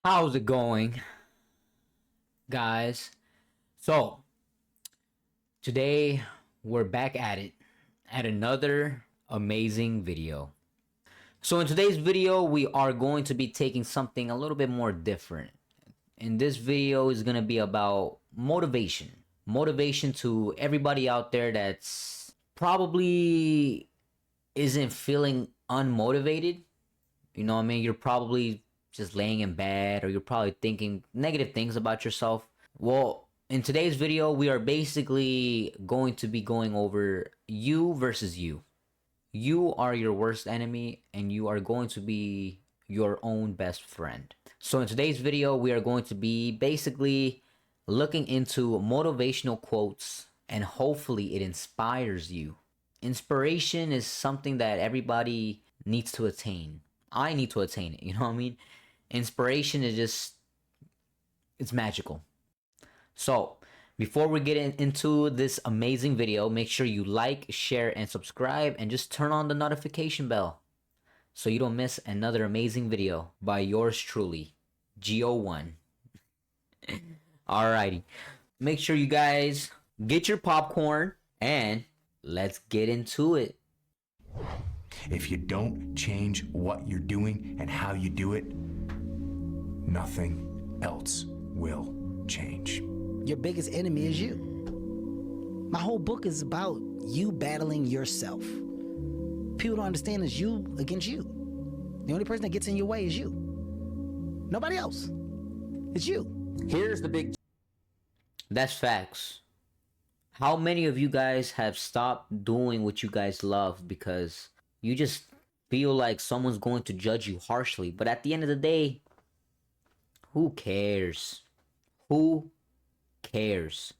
How's it going, guys? So, today we're back at it at another amazing video. So, in today's video, we are going to be taking something a little bit more different. And this video is going to be about motivation. Motivation to everybody out there that's probably isn't feeling unmotivated. You know what I mean? You're probably just laying in bed or you're probably thinking negative things about yourself. Well, in today's video, we are basically going to be going over you versus you. You are your worst enemy and you are going to be your own best friend. So in today's video, we are going to be basically looking into motivational quotes and hopefully it inspires you. Inspiration is something that everybody needs to attain. I need to attain it, you know what I mean? Inspiration is just, it's magical. So, before we get into this amazing video, make sure you like, share, and subscribe, and just turn on the notification bell so you don't miss another amazing video by yours truly, Geo1. Alrighty. Make sure you guys get your popcorn and let's get into it. If you don't change what you're doing and how you do it, nothing else will change. Your biggest enemy is you. My whole book is about you battling yourself. People don't understand it's you against you. The only person that gets in your way is you. Nobody else. It's you. Here's the big... That's facts. How many of you guys have stopped doing what you guys love because you just feel like someone's going to judge you harshly? But at the end of the day, who cares? Who cares?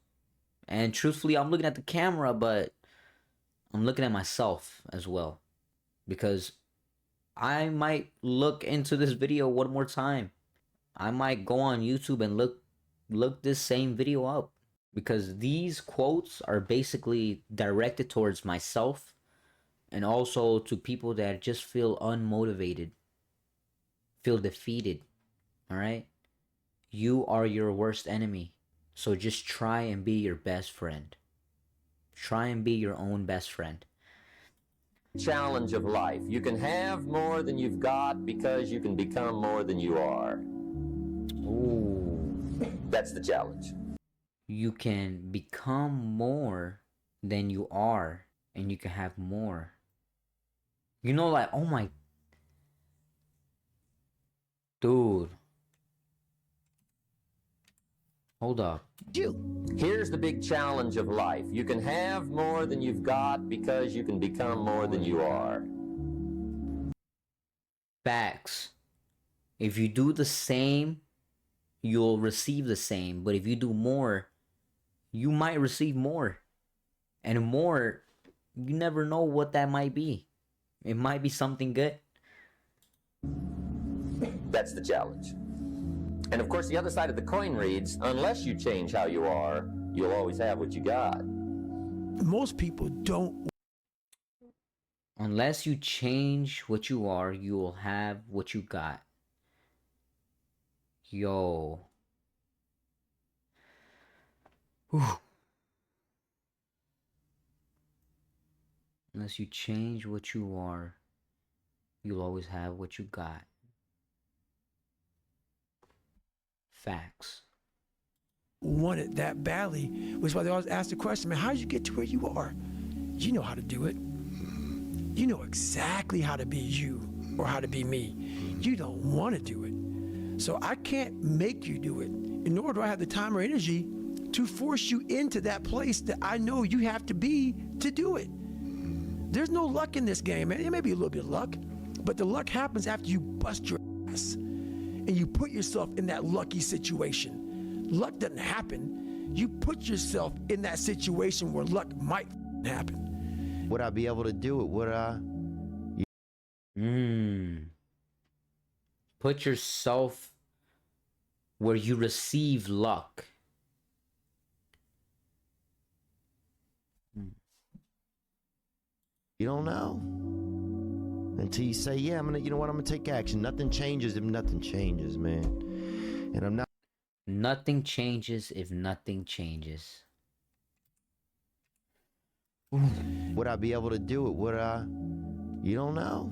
And truthfully, I'm looking at the camera, but I'm looking at myself as well. Because I might look into this video one more time. I might go on YouTube and look this same video up. Because these quotes are basically directed towards myself and also to people that just feel unmotivated, feel defeated. All right? You are your worst enemy. So just try and be your best friend. Try and be your own best friend. challenge of life. You can have more than you've got because you can become more than you are. Ooh. That's the challenge. You can become more than you are and you can have more. You know, like, oh my... Dude. Hold up. You. Here's the big challenge of life. You can have more than you've got because you can become more than you are. Facts. If you do the same, you'll receive the same. But if you do more, you might receive more. And more, you never know what that might be. It might be something good. That's the challenge. And of course, the other side of the coin reads, unless you change how you are, you'll always have what you got. Most people don't. Unless you change what you are, you will have what you got. Yo. Whew. Unless you change what you are, you'll always have what you got. Facts. Want that badly, which is why they always ask the question, man, how did you get to where you are? You know how to do it. You know exactly how to be you or how to be me. You don't want to do it. So I can't make you do it, and nor do I have the time or energy to force you into that place that I know you have to be to do it. There's no luck in this game, man. It may be a little bit of luck, but the luck happens after you bust your ass and you put yourself in that lucky situation. Luck doesn't happen. You put yourself in that situation where luck might happen. Would I be able to do it? Would I? Put yourself where you receive luck. You don't know. until you say, yeah, I'm gonna, you know what, I'm gonna take action. Nothing changes if nothing changes, man. And I'm not. Nothing changes if nothing changes. Would I be able to do it? Would I? You don't know.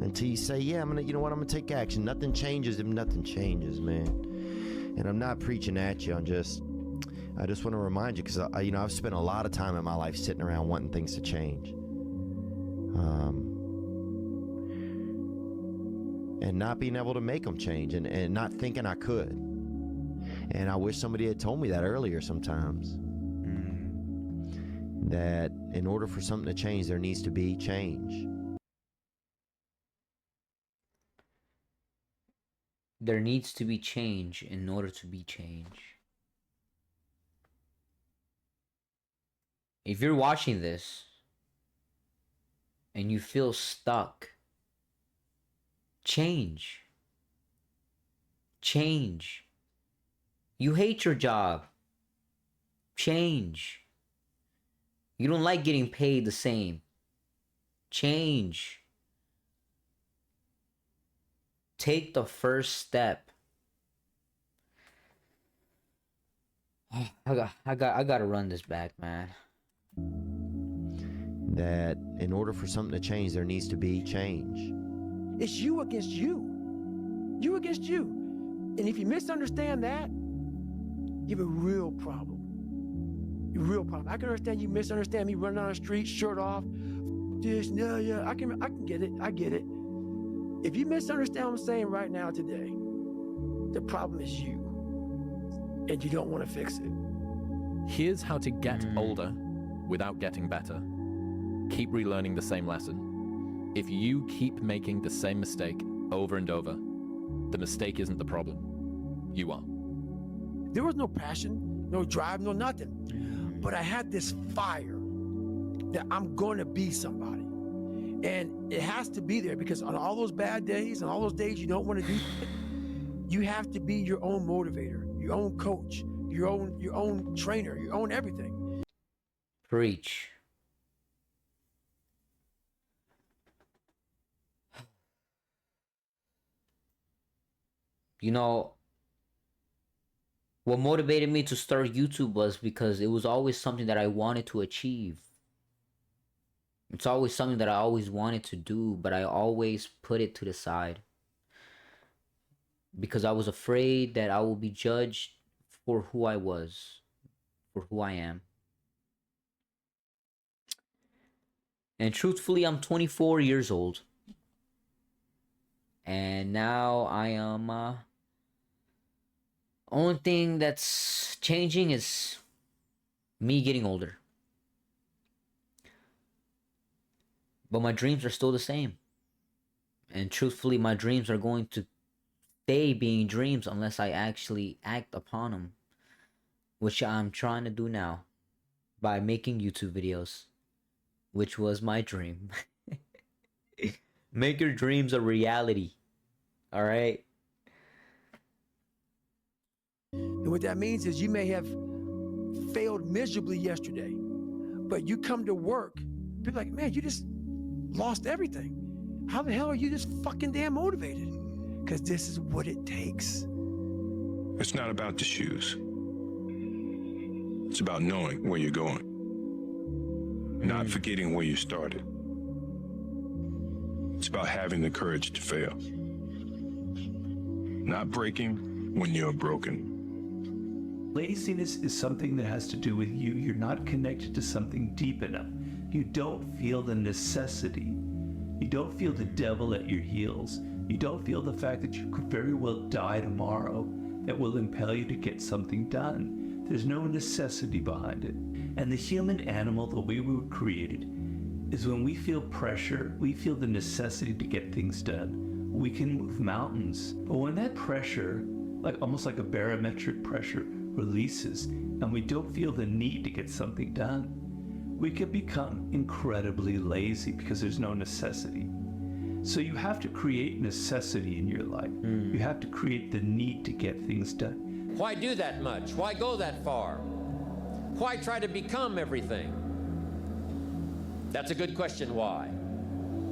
Until you say, yeah, I'm gonna, you know what, I'm gonna take action. Nothing changes if nothing changes, man. And I'm not preaching at you. I just want to remind you, because you know, I've spent a lot of time in my life sitting around wanting things to change, and not being able to make them change, and not thinking I could. And I wish somebody had told me that earlier sometimes. That in order for something to change, there needs to be change. There needs to be change in order to be change. If you're watching this and you feel stuck, change. Change. You hate your job. Change. You don't like getting paid the same. Change. Take the first step. I gotta run this back, man. That in order for something to change, there needs to be change. It's you against you. You against you. And if you misunderstand that, you have a real problem. A real problem. I can understand you misunderstand me running down the street, shirt off. This, no, yeah, I can get it. I get it. If you misunderstand what I'm saying right now today, the problem is you. And you don't want to fix it. Here's how to get older without getting better. Keep relearning the same lesson. If you keep making the same mistake over and over, the mistake isn't the problem. You are. There was no passion, no drive, no nothing. But I had this fire that I'm going to be somebody. And it has to be there, because on all those bad days and all those days you don't want to do it, you have to be your own motivator, your own coach, your own trainer, your own everything. Preach. You know, what motivated me to start YouTube was because it was always something that I wanted to achieve. It's always something that I always wanted to do, but I always put it to the side. Because I was afraid that I would be judged for who I was, for who I am. And truthfully, I'm 24 years old. And now I am, only thing that's changing is me getting older. But my dreams are still the same. And truthfully, my dreams are going to stay being dreams unless I actually act upon them. Which I'm trying to do now by making YouTube videos. Which was my dream. Make your dreams a reality. Alright? And what that means is you may have failed miserably yesterday, but you come to work, be like, man, you just lost everything. How the hell are you this fucking damn motivated? Because this is what it takes. It's not about the shoes. It's about knowing where you're going. Not forgetting where you started. It's about having the courage to fail. Not breaking when you're broken. Laziness is something that has to do with you. You're not connected to something deep enough. You don't feel the necessity. You don't feel the devil at your heels. You don't feel the fact that you could very well die tomorrow that will impel you to get something done. There's no necessity behind it. And the human animal, the way we were created, is when we feel pressure, we feel the necessity to get things done. We can move mountains. But when that pressure, like almost like a barometric pressure, releases, and we don't feel the need to get something done, we can become incredibly lazy because there's no necessity. So you have to create necessity in your life. You have to create the need to get things done. Why do that much? Why go that far? Why try to become everything? That's a good question, why?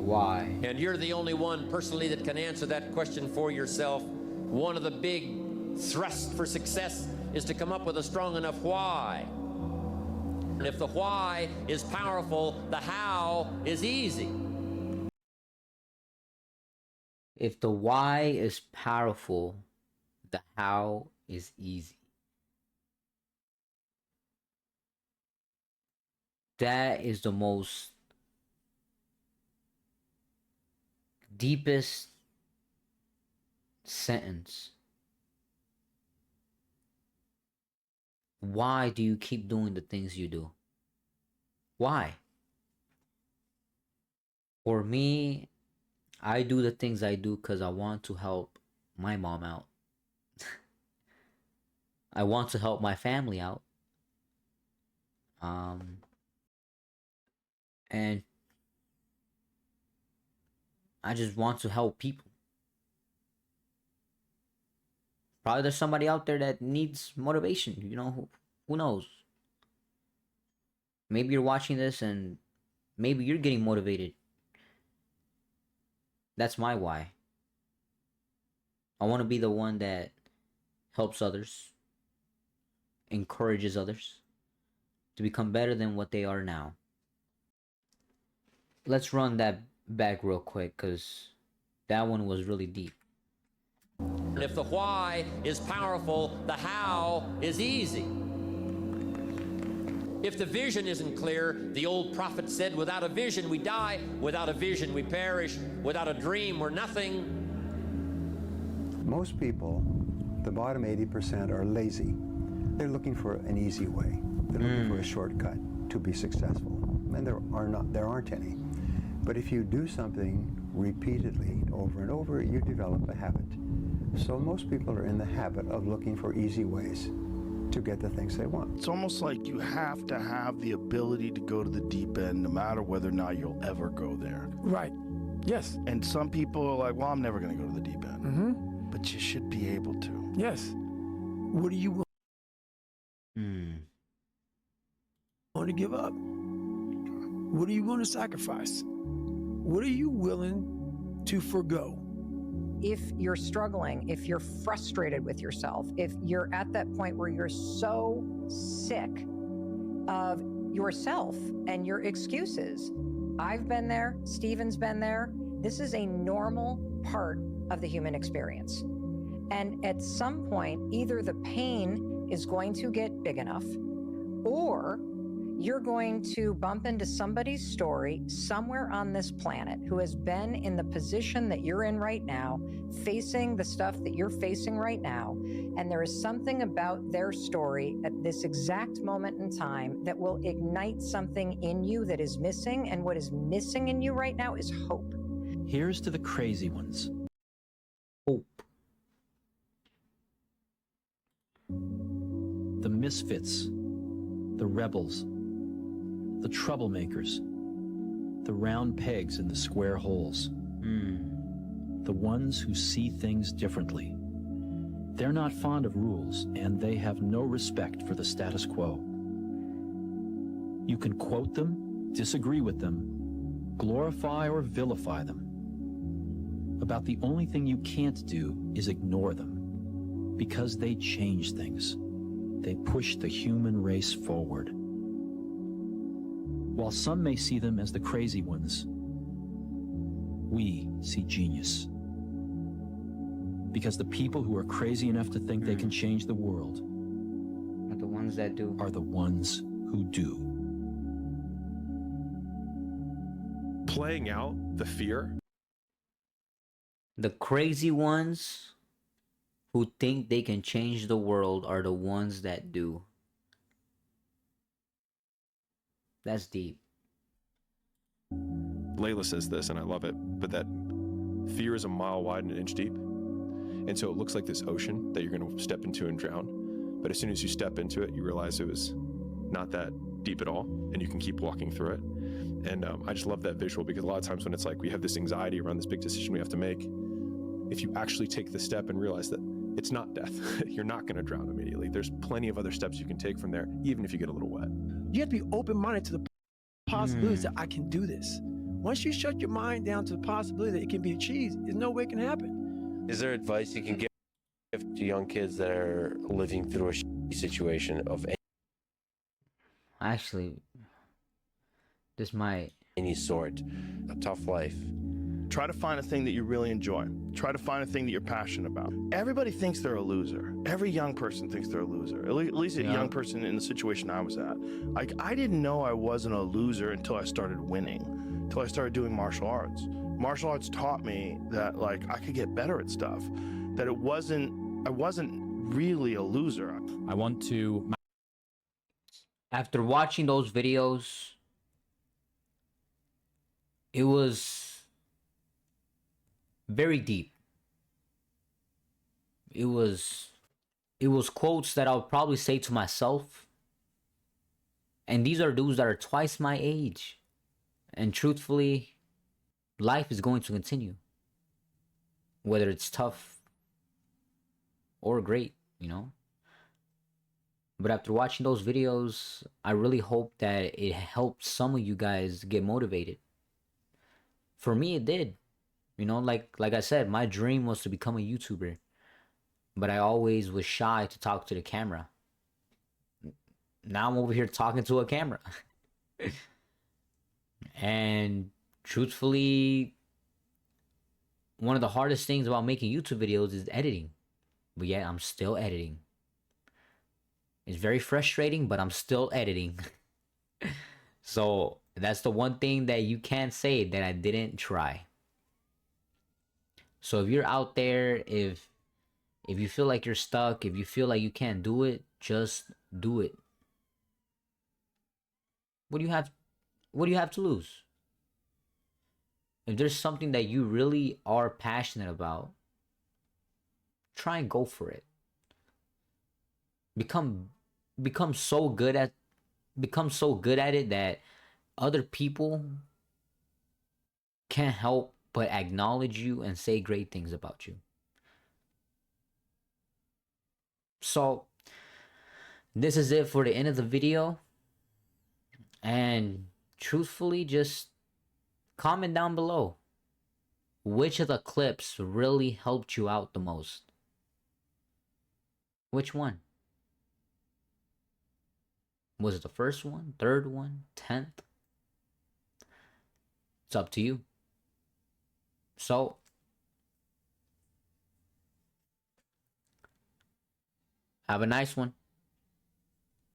Why? And you're the only one personally that can answer that question for yourself. One of the big thrusts for success is to come up with a strong enough why. And if the why is powerful, the how is easy. If the why is powerful, the how is easy. That is the most deepest sentence. Why do you keep doing the things you do? Why? For me, I do the things I do because I want to help my mom out. I want to help my family out. And I just want to help people. Probably there's somebody out there that needs motivation, you know, who knows? Maybe you're watching this and maybe you're getting motivated. That's my why. I want to be the one that helps others, encourages others to become better than what they are now. Let's run that back real quick because that one was really deep. And if the why is powerful, the how is easy. If the vision isn't clear, the old prophet said, without a vision we die, without a vision we perish, without a dream we're nothing. Most people, the bottom 80%, are lazy. They're looking for an easy way. They're looking for a shortcut to be successful. And there aren't any. But if you do something repeatedly over and over, you develop a habit. So most people are in the habit of looking for easy ways to get the things they want. It's almost like you have to have the ability to go to the deep end no matter whether or not you'll ever go there. Right. Yes. And some people are like, well, I'm never going to go to the deep end. Mm-hmm. But you should be able to. Yes. What do you want to give up? What are you going to sacrifice? What are you willing to forgo? If you're struggling, if you're frustrated with yourself, if you're at that point where you're so sick of yourself and your excuses, I've been there, Stephen's been there. This is a normal part of the human experience. And at some point, either the pain is going to get big enough, or you're going to bump into somebody's story somewhere on this planet who has been in the position that you're in right now, facing the stuff that you're facing right now. And there is something about their story at this exact moment in time that will ignite something in you that is missing. And what is missing in you right now is hope. Here's to the crazy ones. Hope. The misfits, the rebels, the troublemakers, the round pegs in the square holes, the ones who see things differently. They're not fond of rules, and they have no respect for the status quo. You can quote them, disagree with them, glorify or vilify them. About the only thing you can't do is ignore them, because they change things. They push the human race forward. While some may see them as the crazy ones, we see genius. Because the people who are crazy enough to think they can change the world Are the ones that do. are the ones who do. Playing out the fear. The crazy ones who think they can change the world are the ones that do. That's deep. Layla says this, and I love it, but that fear is a mile wide and an inch deep. And so it looks like this ocean that you're going to step into and drown. But as soon as you step into it, you realize it was not that deep at all, and you can keep walking through it. And I just love that visual, because a lot of times when it's like we have this anxiety around this big decision we have to make, if you actually take the step and realize that it's not death, you're not going to drown immediately. There's plenty of other steps you can take from there, even if you get a little wet. You have to be open-minded to the possibilities that I can do this. Once you shut your mind down to the possibility that it can be achieved, there's no way it can happen. Is there advice you can give to young kids that are living through a situation of Actually, this might any sort, a tough life? Try to find a thing that you really enjoy. Try to find a thing that you're passionate about. Everybody thinks they're a loser. Every young person thinks they're a loser. At least a young person in the situation I was at. Like, I didn't know I wasn't a loser until I started winning, until I started doing martial arts. Martial arts taught me that, like, I could get better at stuff, that I wasn't really a loser. I want to... After watching those videos, it was very deep. It was quotes that I would probably say to myself. And these are dudes that are twice my age. And truthfully, life is going to continue. Whether it's tough or great, you know? But after watching those videos, I really hope that it helped some of you guys get motivated. For me, it did. You know, like I said, my dream was to become a YouTuber. But I always was shy to talk to the camera. Now I'm over here talking to a camera. And truthfully, one of the hardest things about making YouTube videos is editing. But yeah, I'm still editing. It's very frustrating, but I'm still editing. So that's the one thing that you can't say that I didn't try. So if you're out there, if you feel like you're stuck, if you feel like you can't do it, just do it. What do you have to lose? If there's something that you really are passionate about, try and go for it. Become so good at it that other people can't help but acknowledge you and say great things about you. So this is it for the end of the video. And truthfully, just comment down below which of the clips really helped you out the most. Which one? Was it the first one, third one, 10th? It's up to you. So, have a nice one.